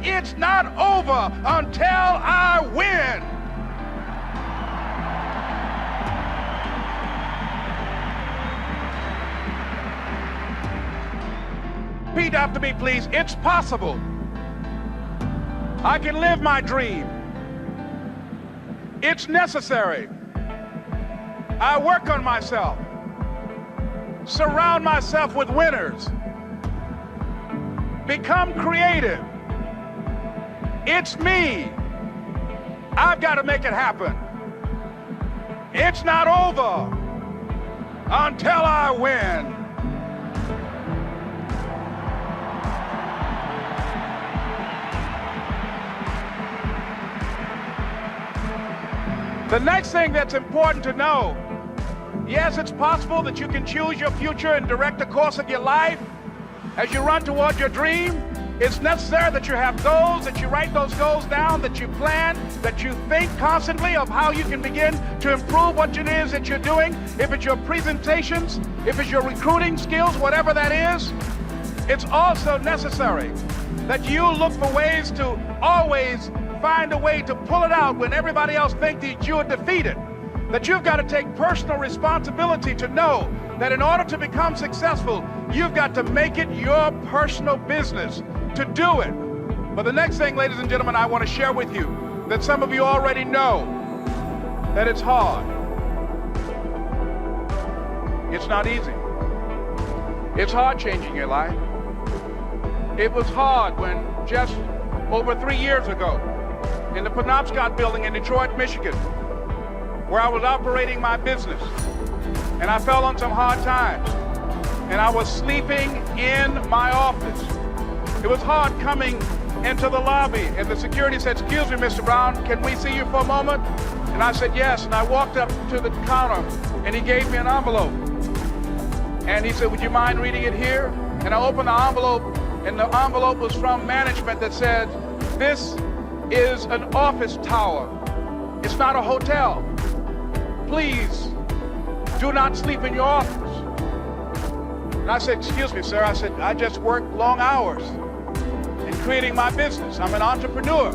it's not over until I win. Repeat after me, please. It's possible. I can live my dream. It's necessary. I work on myself. Surround myself with winners. Become creative. It's me. I've got to make it happen. It's not over until I win. The next thing that's important to know, yes, it's possible that you can choose your future and direct the course of your life as you run toward your dream. It's necessary that you have goals, that you write those goals down, that you plan, that you think constantly of how you can begin to improve what it is that you're doing. If it's your presentations, if it's your recruiting skills, whatever that is, it's also necessary that you look for ways to always find a way to pull it out when everybody else thinks that you're defeated. That you've got to take personal responsibility to know that in order to become successful, you've got to make it your personal business to do it. But the next thing, ladies and gentlemen, I want to share with you that some of you already know that it's hard. It's not easy. It's hard changing your life. It was hard when just over 3 years ago, in the Penobscot building in Detroit, Michigan, where I was operating my business, and I fell on some hard times, and I was sleeping in my office. It was hard coming into the lobby, and the security said, "Excuse me, Mr. Brown, can we see you for a moment?" And I said, "Yes," and I walked up to the counter, and he gave me an envelope. And he said, "Would you mind reading it here?" And I opened the envelope, and the envelope was from management that said, "This is an office tower. It's not a hotel. Please do not sleep in your office." And I said, "Excuse me, sir." I said, "I just work long hours in creating my business. I'm an entrepreneur.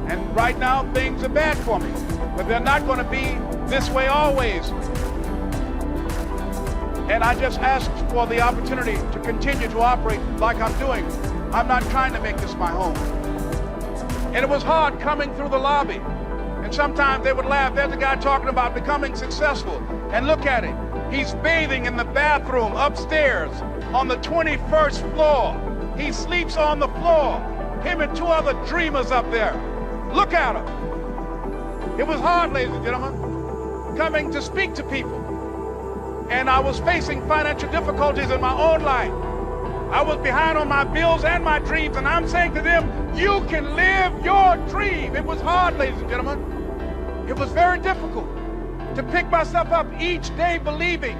And right now things are bad for me, but they're not going to be this way always. And I just asked for the opportunity to continue to operate like I'm doing. I'm not trying to make this my home." And it was hard coming through the lobby. And sometimes they would laugh. There's a guy talking about becoming successful. And look at him. He's bathing in the bathroom upstairs on the 21st floor. He sleeps on the floor. Him and 2 other dreamers up there. Look at him. It was hard, ladies and gentlemen, coming to speak to people. And I was facing financial difficulties in my own life. I was behind on my bills and my dreams, and I'm saying to them, you can live your dream. It was hard, ladies and gentlemen. It was very difficult to pick myself up each day believing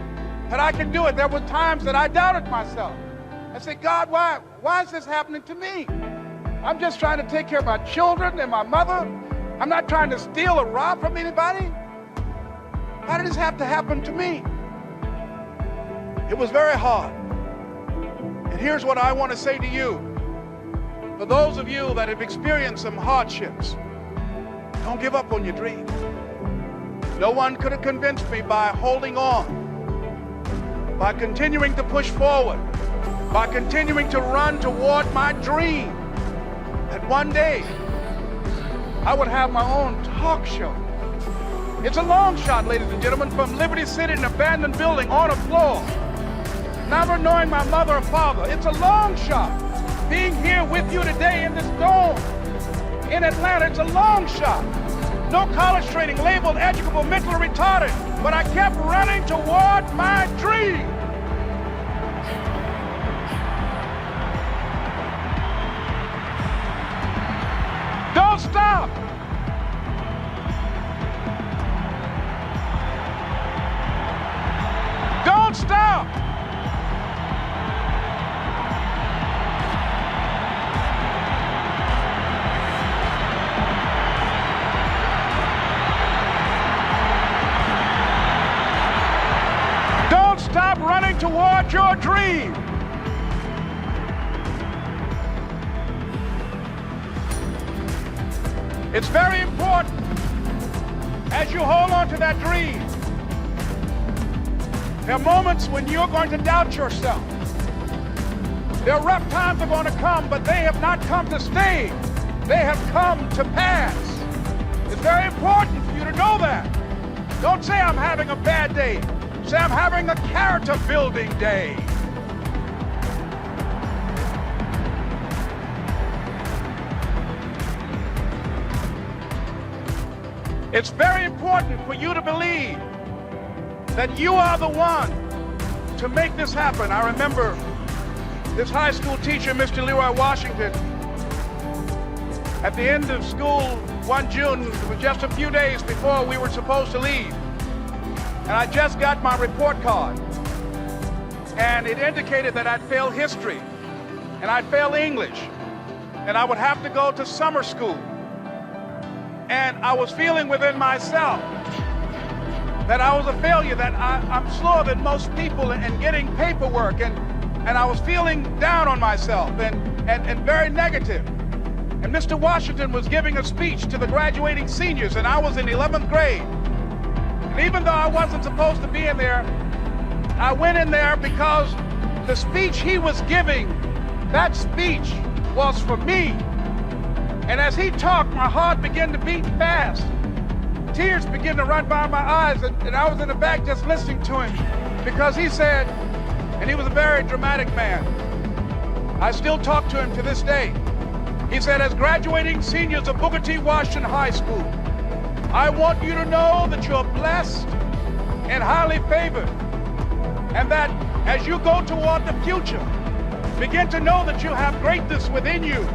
that I can do it. There were times that I doubted myself. I said, "God, why is this happening to me? I'm just trying to take care of my children and my mother. I'm not trying to steal or rob from anybody. Why did this have to happen to me?" It was very hard. And here's what I want to say to you. For those of you that have experienced some hardships, don't give up on your dream. No one could have convinced me by holding on, by continuing to push forward, by continuing to run toward my dream, that one day I would have my own talk show. It's a long shot, ladies and gentlemen, from Liberty City, an abandoned building on a floor, never knowing my mother or father. It's a long shot. Being here with you today in this dome in Atlanta, it's a long shot. No college training, labeled educable, mentally retarded, but I kept running toward my dream. Don't stop. Don't stop. Don't stop running toward your dream. It's very important as you hold on to that dream. There are moments when you're going to doubt yourself. There are rough times are going to come, but they have not come to stay. They have come to pass. It's very important for you to know that. Don't say I'm having a bad day. Say I'm having a character building day. It's very important for you to believe that you are the one to make this happen. I remember this high school teacher, Mr. Leroy Washington, at the end of school one June, it was just a few days before we were supposed to leave. And I just got my report card. And it indicated that I'd failed history, and I'd failed English, and I would have to go to summer school. And I was feeling within myself that I was a failure, that I'm slower than most people in getting paperwork, and I was feeling down on myself and very negative. And Mr. Washington was giving a speech to the graduating seniors, and I was in 11th grade. And even though I wasn't supposed to be in there, I went in there because the speech he was giving, that speech was for me. And as he talked, my heart began to beat fast. Tears began to run by my eyes, and I was in the back just listening to him because he said, and he was a very dramatic man. I still talk to him to this day. He said, as graduating seniors of Booker T. Washington High School, I want you to know that you're blessed and highly favored, and that as you go toward the future, begin to know that you have greatness within you.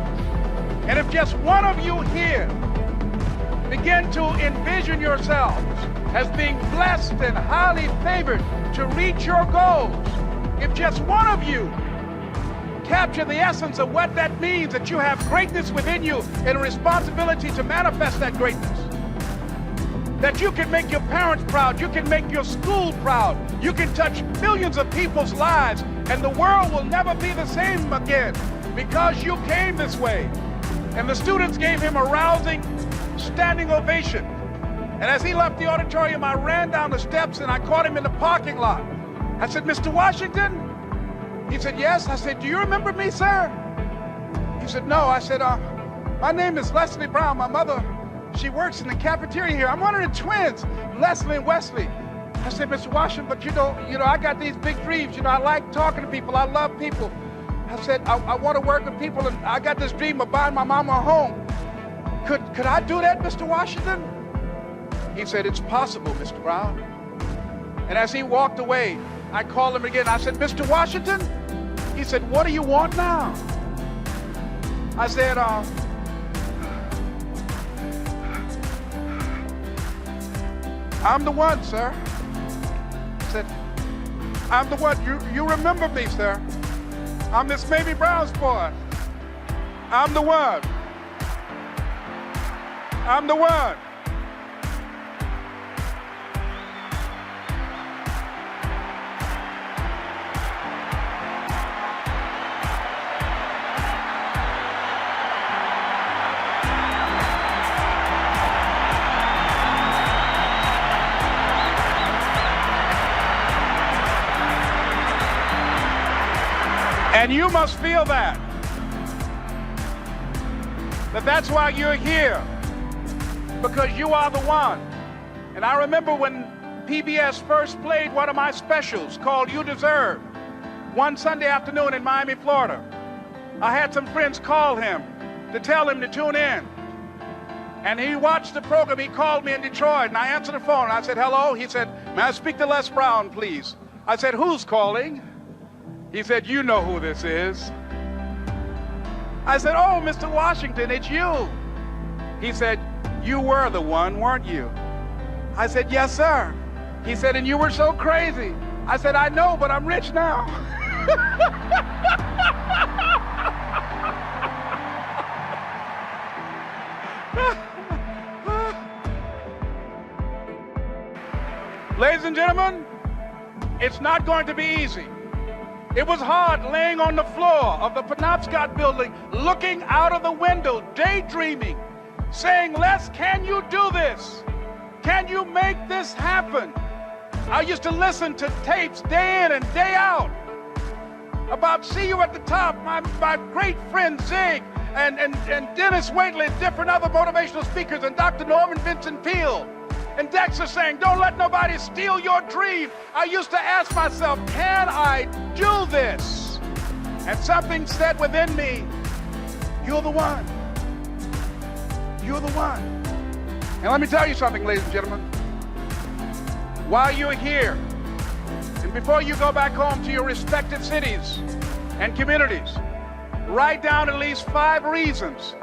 And if just one of you here begin to envision yourselves as being blessed and highly favored to reach your goals, if just one of you capture the essence of what that means, that you have greatness within you and a responsibility to manifest that greatness, that you can make your parents proud, you can make your school proud, you can touch millions of people's lives, and the world will never be the same again because you came this way. And the students gave him a rousing standing ovation. And as he left the auditorium, I ran down the steps and I caught him in the parking lot. I said, Mr. Washington? He said, yes. I said, do you remember me, sir? He said, no. I said, my name is Leslie Brown. My mother, she works in the cafeteria here. I'm one of the twins, Leslie and Wesley. I said, Mr. Washington, but you know, I got these big dreams. I like talking to people. I love people. I said, I want to work with people, and I got this dream of buying my mama a home. Could I do that, Mr. Washington? He said, it's possible, Mr. Brown. And as he walked away, I called him again. I said, Mr. Washington? He said, what do you want now? I said, I'm the one, sir. I said, I'm the one. You remember me, sir. I'm this Mamie Brown's boy. I'm the one. I'm the one. And you must feel that that's why you're here, because you are the one. And I remember when PBS first played one of my specials called You Deserve, one Sunday afternoon in Miami, Florida. I had some friends call him to tell him to tune in. And he watched the program. He called me in Detroit, and I answered the phone. I said, hello. He said, may I speak to Les Brown, please? I said, who's calling? He said, you know who this is. I said, oh, Mr. Washington, it's you. He said, you were the one, weren't you? I said, yes, sir. He said, and you were so crazy. I said, I know, but I'm rich now. Ladies and gentlemen, it's not going to be easy. It was hard laying on the floor of the Penobscot building, looking out of the window, daydreaming saying, Les, can you do this? Can you make this happen? I used to listen to tapes day in and day out about See You at the Top, my great friend Zig and Dennis Waitley and different other motivational speakers and Dr. Norman Vincent Peale and Dexter saying, don't let nobody steal your dream. I used to ask myself, can I do this? And something said within me, you're the one. You're the one. And let me tell you something, ladies and gentlemen. While you're here, and before you go back home to your respective cities and communities, write down at least 5 reasons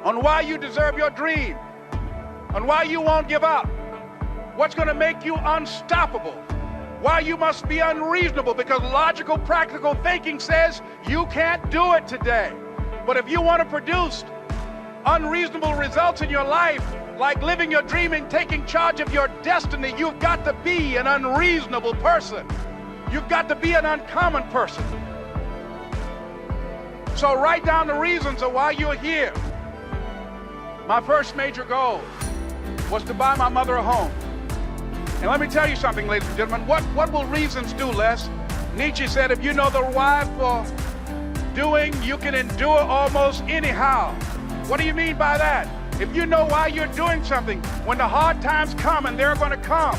on why you deserve your dream, on why you won't give up, what's going to make you unstoppable, why you must be unreasonable, because logical, practical thinking says you can't do it today. But if you want to produce unreasonable results in your life, like living your dream and taking charge of your destiny, you've got to be an unreasonable person. You've got to be an uncommon person. So write down the reasons of why you're here. My first major goal was to buy my mother a home. And let me tell you something, ladies and gentlemen, what will reasons do, Les? Nietzsche said, if you know the why for doing, you can endure almost anyhow. What do you mean by that? If you know why you're doing something, when the hard times come, and they're going to come,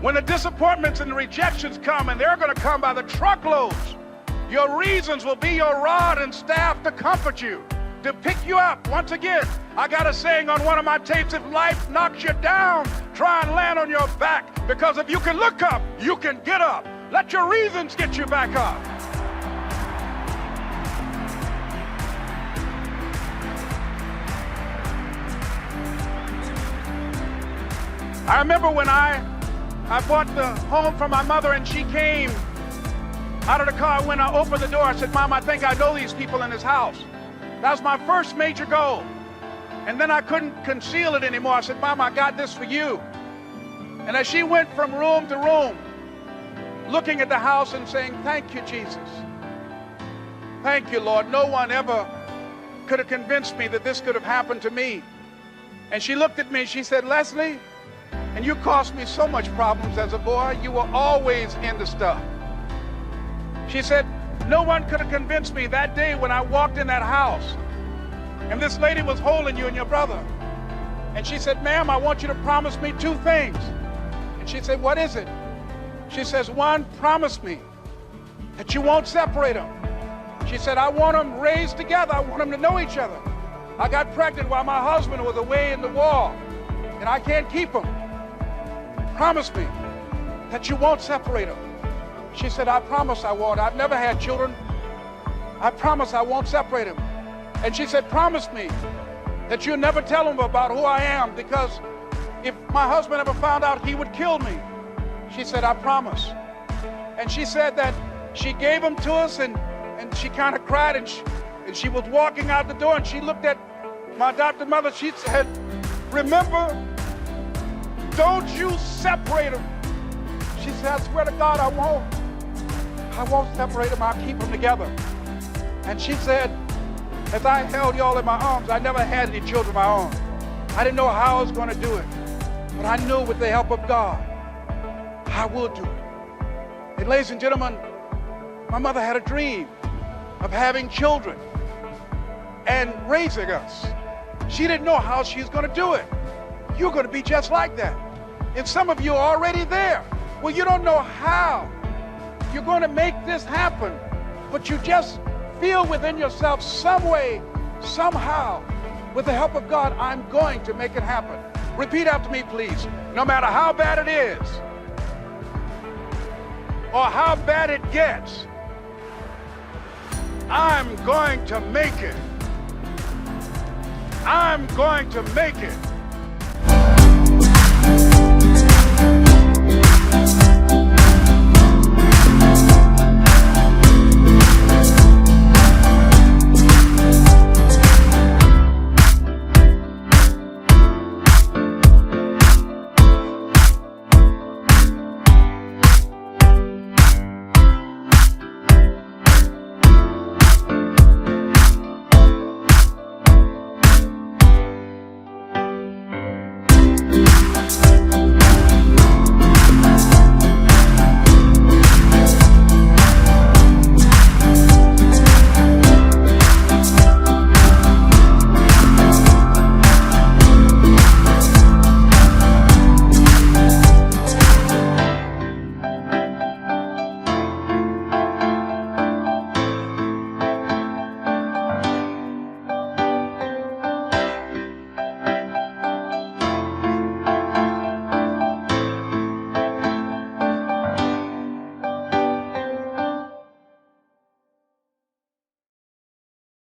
when the disappointments and the rejections come, and they're going to come by the truckloads, your reasons will be your rod and staff to comfort you, to pick you up. Once again, I got a saying on one of my tapes, if life knocks you down, try and land on your back, because if you can look up, you can get up. Let your reasons get you back up. I remember when I bought the home for my mother and she came out of the car. When I opened the door, I said, Mom, I think I know these people in this house. That was my first major goal. And then I couldn't conceal it anymore. I said, Mom, I got this for you. And as she went from room to room, looking at the house and saying, thank you, Jesus. Thank you, Lord. No one ever could have convinced me that this could have happened to me. And she looked at me, she said, Leslie, and you caused me so much problems as a boy. You were always into stuff. She said, no one could have convinced me that day when I walked in that house and this lady was holding you and your brother. And she said, ma'am, I want you to promise me 2 things. And she said, what is it? She says, 1, promise me that you won't separate them. She said, I want them raised together. I want them to know each other. I got pregnant while my husband was away in the war, and I can't keep them. Promise me that you won't separate them. She said, I promise I won't. I've never had children. I promise I won't separate them. And she said, promise me that you'll never tell them about who I am, because if my husband ever found out, he would kill me. She said, I promise. And she said that she gave them to us, and she kind of cried, and she was walking out the door, and she looked at my adopted mother. She said, remember, don't you separate them. She said, I swear to God, I won't separate them. I'll keep them together. And she said, as I held y'all in my arms, I never had any children of my own. I didn't know how I was going to do it, but I knew with the help of God, I will do it. And ladies and gentlemen, my mother had a dream of having children and raising us. She didn't know how she was going to do it. You're going to be just like that. And some of you are already there. Well, you don't know how you're going to make this happen, but you just feel within yourself some way, somehow, with the help of God, I'm going to make it happen. Repeat after me, please. No matter how bad it is or how bad it gets, I'm going to make it. I'm going to make it.